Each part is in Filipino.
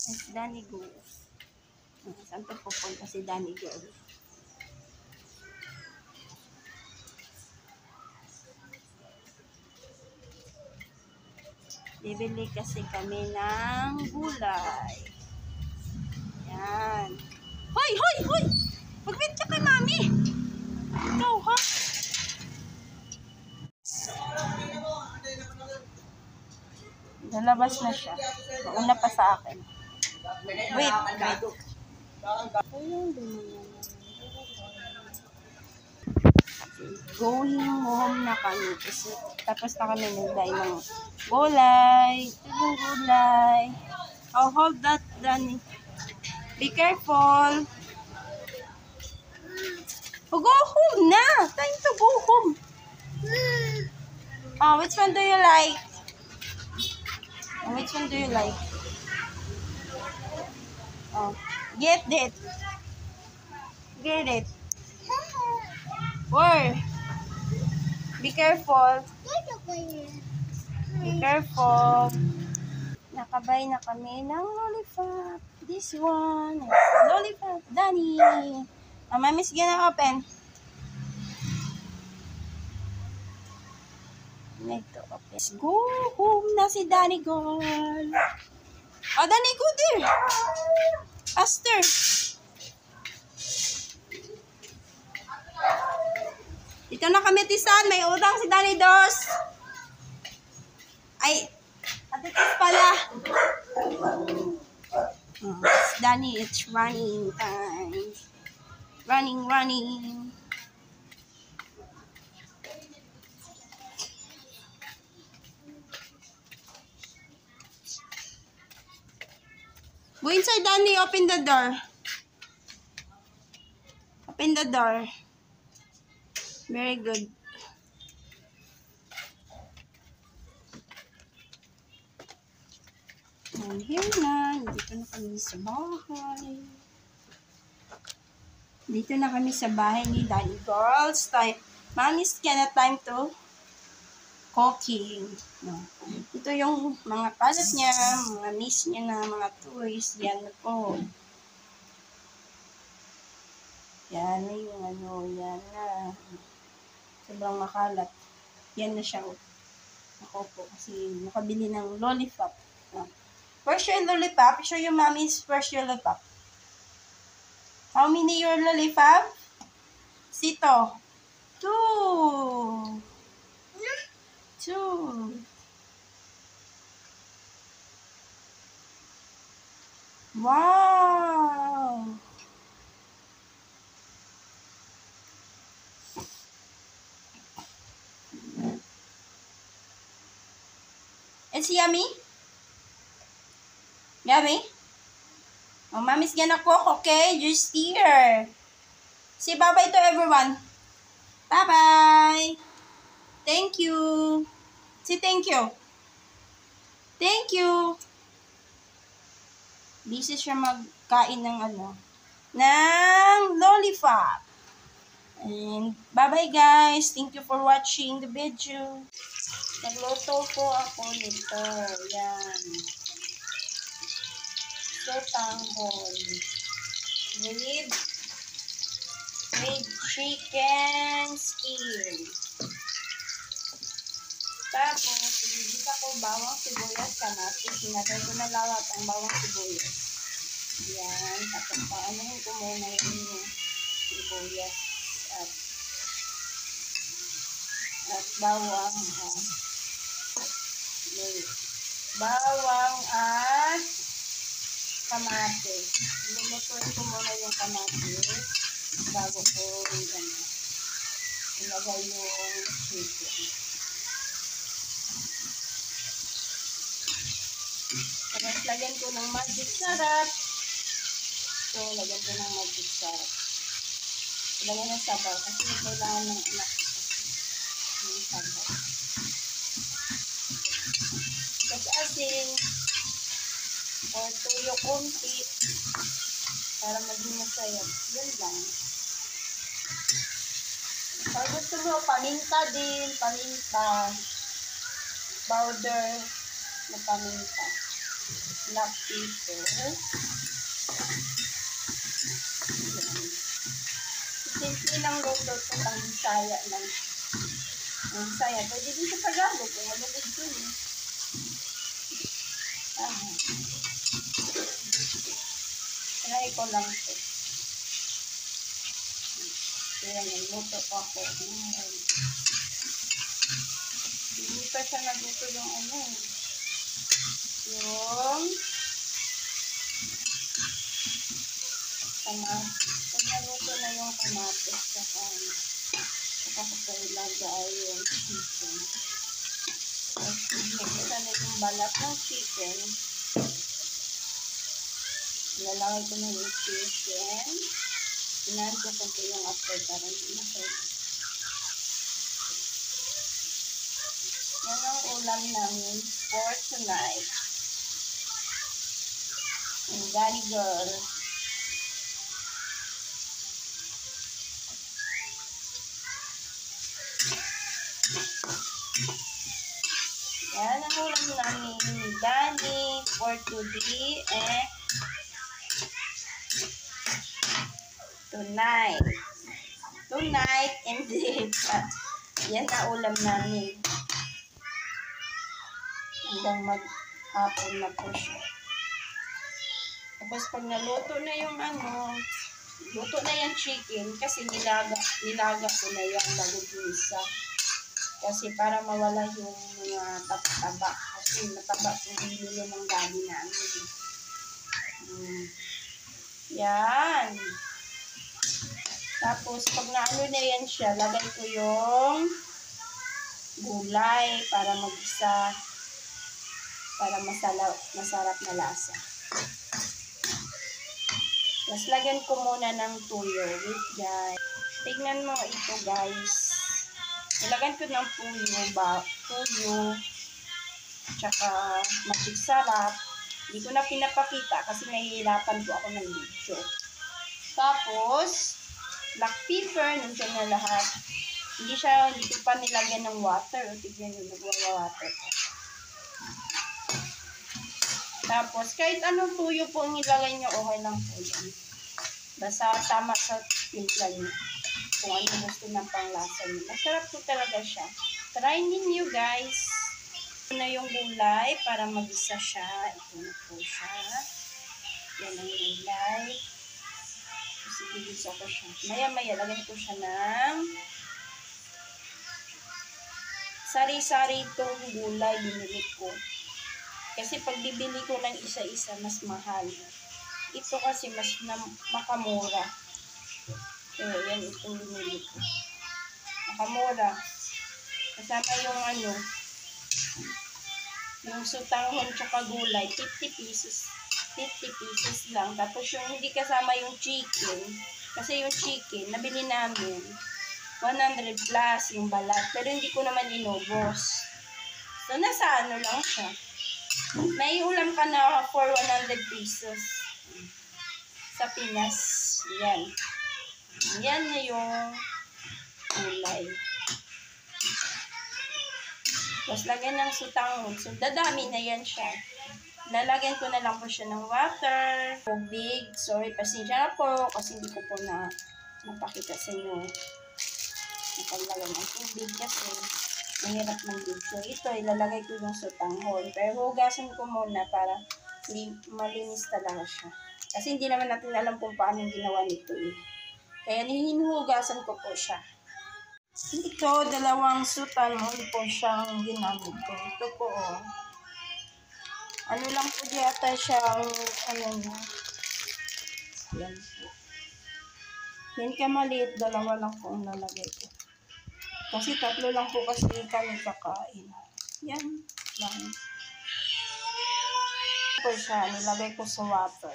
It's Danny Go. Saan to pupunta si Danny Girl? Bibili kasi kami ng gulay. Yan. Hoy! Hoy! Hoy! Mag-wait ka kay mami! Ikaw, ha? Lalabas na siya. Mauna pa sa akin. Wait. Ayun, going home na kami. Kasi tapos na kami nagday ng gulay. Ito yung gulay. Oh, hold that, Danny. Be careful. Oh, go home na. Time to go home. Oh, which one do you like? Oh, which one do you like? Oh, get it. Get it. Where? Be careful. Be careful. Nakabay na kami ng lollipop. This one is lollipop. Danny. Mommy's gonna open. Need to open. Let's go home na si Danny girl. Oh, Danny, go there. Faster. Dito na kami, Tisan. May utang si Danny Dos. Ay, atitis pala. Oh, Danny, it's running time. Running, running. Go inside, Danny. Open the door. Open the door. Very good. And here na. Dito na kami sa bahay. Dito na kami sa bahay ni Danny Girls. Mommy's kinda time to cooking. No. Ito yung mga kalat niya, mga miss niya na mga toys. Yan na po. Yan na yung ano, yan na. Sobrang makalat. Yan na siya. Ako po kasi nakabili ng lollipop. No. Where's your lollipop? Show your mommy's where's your lollipop. How many your lollipop? Sito. 2. 2. Wow. It's yummy? Yummy? Oh, mommy's gonna cook, okay? Just here. Say bye-bye to everyone. Bye-bye. Thank you. Say thank you. Thank you. Busy siya magkain ng ano, ng lollipop. And bye-bye guys. Thank you for watching the video. Nagluto po ako nito. Yan. Sotanghon. With chicken skin. Tapos, ibigita ko bawang sibuyas, kamatis. Sinagay ko na lahat ang bawang sibuyas. Yan. Tapos, paanahin ko muna yung sibuyas at bawang. Bawang at kamatis. Lulutuin ko muna yung kamatis bago ko ilagay yung chicken. Tapos lagyan ko ng magic sarap. So, lagyan ko ng magic sarap. Lagyan ng sabaw kasi kailangan ng anak yung sabaw. Tapos asin o tuyo konti para maging masaya. Yan lang. Pag gusto mo, paminta din. Paminta. Powder na paminta. black pepper. Simple lang luto ito pang Bisaya lang. Ang Bisaya, pwede din sa Tagalog kung ano gusto niyo. Try ko lang ito. Kaya nagluto ko ako. Hindi pa siya nagluto yung ano. Yung kamatis. Pag naluto na yung kamatis, saka ko pa ilagay yung chicken. Tapos isa na yung balat ng chicken. Ilalagay ko na yung chicken. Inahan ko kung yung after para hindi masaya. Yan ang ulam namin for tonight. And Daddy Girl. Yan ang ulam namin ni Daddy for today and tonight. Tonight and then yan ang ulam namin. Hanggang maghapon na po siya. Tapos pag naluto na yung luto na yung chicken kasi nilaga ko na yan bago gisa. Kasi para mawala yung mga taba. Kasi mataba yung nilo ng daddy namin. Yan. Tapos pag naano na yan siya, lagay ko yung gulay para mag-isa. Para masarap na lasa. Tapos lagyan ko muna ng tuyo. Wait guys. Tignan mo ito guys. Nilagyan ko ng tuyo. Tsaka magic sarap. Hindi ko na pinapakita kasi nahihirapan po ako ng video. Tapos, black pepper. Nandiyan na lahat. Hindi ko pa nilagyan ng water. Tignan nyo, nagwawater. Tapos, kahit anong tuyo po ang ilagay nyo, okay lang po yan. Basta tama sa timpla nyo. Kung ano gusto ng panglasa nyo. Masarap po talaga siya. Try ninyo guys. Ito na yung gulay para mag-isa siya. Ito na po siya. Yan ang gulay. Kasi gigisa ko siya. Maya-maya, lagyan ko siya ng sari-sari itong gulay binili ko. Kasi pag bibili ko ng isa-isa, mas mahal. Ito kasi mas makamura. So, yan itong binili ko. Makamura. Kasama yung yung sutanghon tsaka gulay, 50 pesos. 50 pesos lang. Tapos yung hindi kasama yung chicken. Kasi yung chicken, nabili namin, 100 plus yung balat. Pero hindi ko naman inubos. So, nasa lang siya. May ulam ka na for 100 pesos sa Pinas. Yan. Yan na yung gulay. Tapos lagyan ng sutanghon. So, dadami na yan siya. Lalagyan ko na lang po siya ng water, tubig. Sorry, pasensya na po kasi hindi ko po napakita sa inyo. Nakalagay ng tubig kasi mahirap mag-video. Ito, ilalagay ko yung sutanghon. Pero hugasan ko muna para malinis talaga siya. Kasi hindi naman natin alam kung paano ginawa nito eh. Kaya hinuhugasan ko po siya. Ito, dalawang sutanghon po siyang ginamit ko. Ito po oh. Ano lang po yata siyang, yan po. Yan kamaliit, dalawa lang po ang lalagay ko. Kasi tatlo lang po kasi kami kakain. Yan lang. Po siya, nilagay ko sa water.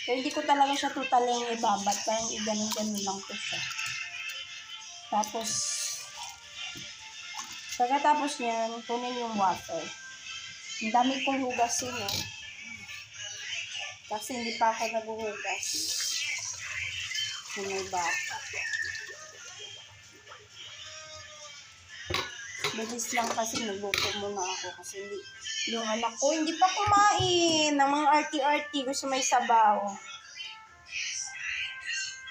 Pero hindi ko talaga siya tutaling ibabat. Parang i-ganon-ganon lang po siya. Tapos, pagkatapos niyan, kunin yung water. Ang dami kong hugasin eh. Kasi hindi pa ako naghuhugas. May bata. Bilis lang kasi nagluto muna ako kasi yung anak ko hindi pa kumain ng mga arty-arty gusto may sabaw.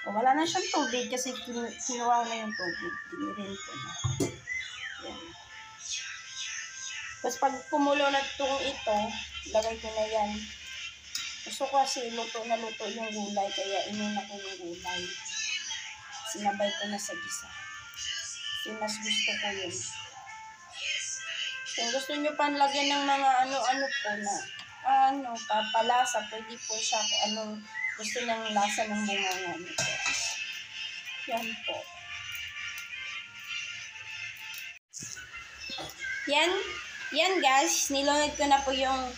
O, wala na siyang tubig kasi kinuha na yung tubig. Dinirin ko na. Yan. Tapos pag kumulo na itong ito, lagay ko na yan. Gusto ko kasi luto yung gulay kaya inuna ko yung gulay. Sinabay ko na sa gisa. Kasi mas gusto ko yun. Kung gusto nyo pa lagyan ng mga ano-ano po na papalasa, pwede po siya kung anong gusto ng lasa ng bunganga nito. Yan po. Yan guys, nilunod ko na po yung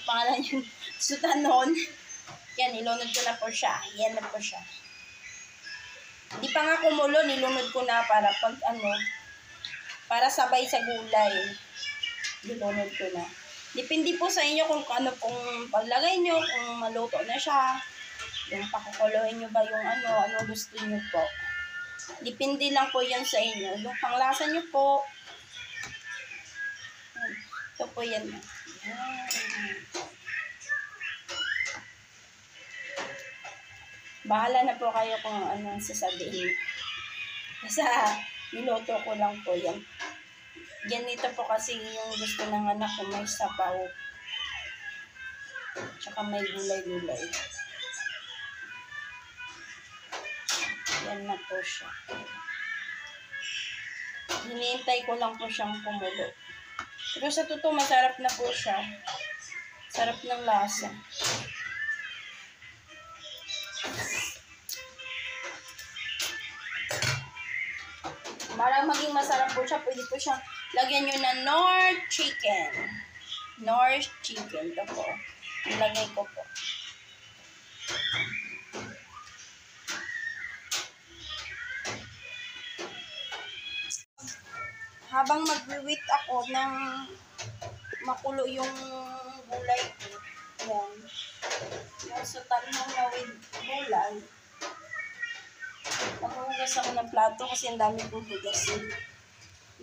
pangalan yung sutanon. Yan, nilunod ko na po siya. Yan na po siya. Hindi pa nga kumulo, nilunod ko na para para sabay sa gulay. Nilunod ko na. Depende po sa inyo kung ano pong paglagay nyo, kung maluto na siya. Yung pakukuloyin nyo ba yung ano gusto nyo po. Depende lang po yan sa inyo. Yung panglasa nyo po. Ito po yan. Bahala na po kayo kung anong sasabihin. Basta niluto ko lang po yan. Ganito po kasi yung gusto ng anak ko, may sabaw. Tsaka may gulay-gulay. Yan na po siya. Hinihintay ko lang po siyang kumulo. Pero sa totoo, masarap na po siya. Sarap ng lasa. Para maging masarap po siya, pwede po siyang lagyan nyo ng North chicken. North chicken. Ito po. Ilagay ko po. Habang mag-wait ako ng makulo yung gulay ko. Yan. Yung sutanong na with gulay. Maghuhugas ako ng plato kasi ang dami kong hugasin.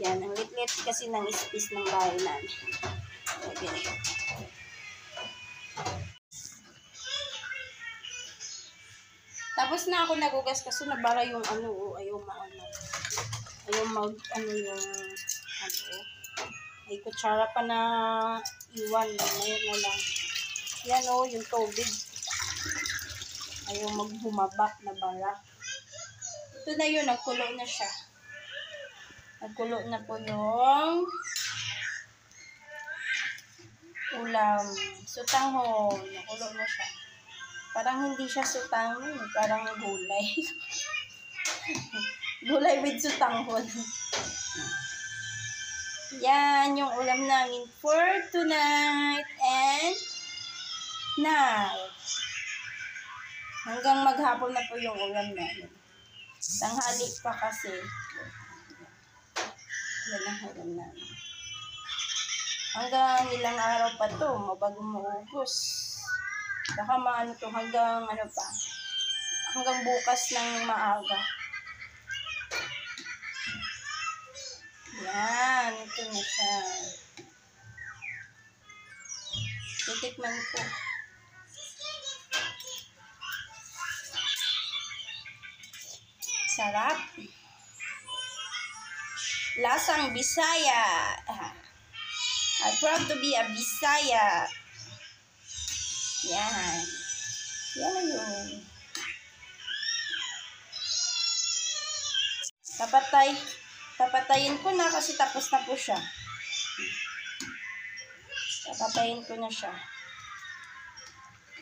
Yan, ang lit-lit kasi ng space ng bahay namin. Okay. Tapos na ako nagugas kasi nabara yung ayaw ay kutsara pa na iwan. Ngayon na lang. Yan yung tubig. Ayaw maghumabak na bara. Ito na yun, nagkulo na siya. Nagkulo na po yung ulam. Sutanghon. Nagkulo na siya. Parang hindi siya sutanghon. Parang gulay. Gulay with sutanghon. Yan yung ulam namin for tonight and now. Hanggang maghapon na po yung ulam namin. Tanghali pa kasi. Yan ang ulam namin. Hanggang ilang araw pa to, bago maubos. Baka to hanggang hanggang bukas ng maaga. Yan, ito na siya. Titikman ko. Sarap. Lasang Bisaya. I'm proud to be a Bisaya. Yan. Yan yun. Papatayin ko na kasi tapos na po siya. Papatayin ko na siya.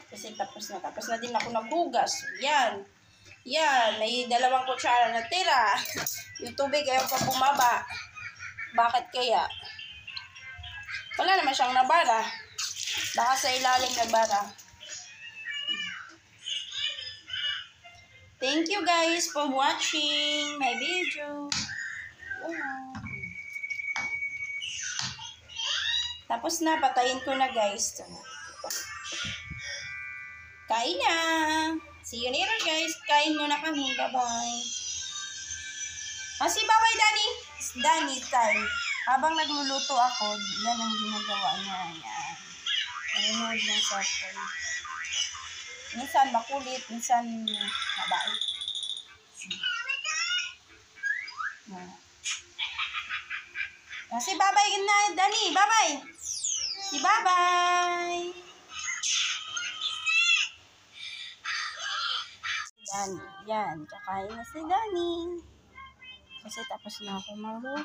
Kasi tapos na din ako naghugas. Yan. Yan. May 2 kutsara na tira. Yung tubig ayaw pa bumaba. Bakit kaya? Wala naman siyang nabara. Baka sa ilalim nabara. Thank you guys for watching my video. Tapos na, patayin ko na guys. Kain na! See you later guys. Kain muna kami. Bye-bye. Si Babay Danny. It's Danny time. Habang nagluluto ako, yan ang ginagawa niya. Yan. Nanonood ng cellphone. Minsan makulit, minsan mabait. Si Babay na, Danny. Babay. Si Babay. Danny. Yan. Kakain na si Danny. Kasi tapos na ako magluto.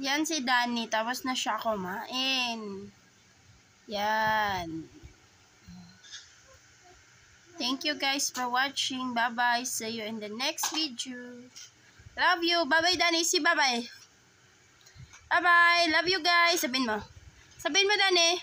Yan si Danny. Tapos na siya kumain. Yan. Thank you guys for watching. Bye-bye. See you in the next video. Love you. Bye-bye, Danny. Si Bye-bye. Bye-bye. Love you guys. Sabihin mo. Sabihin mo, Danny.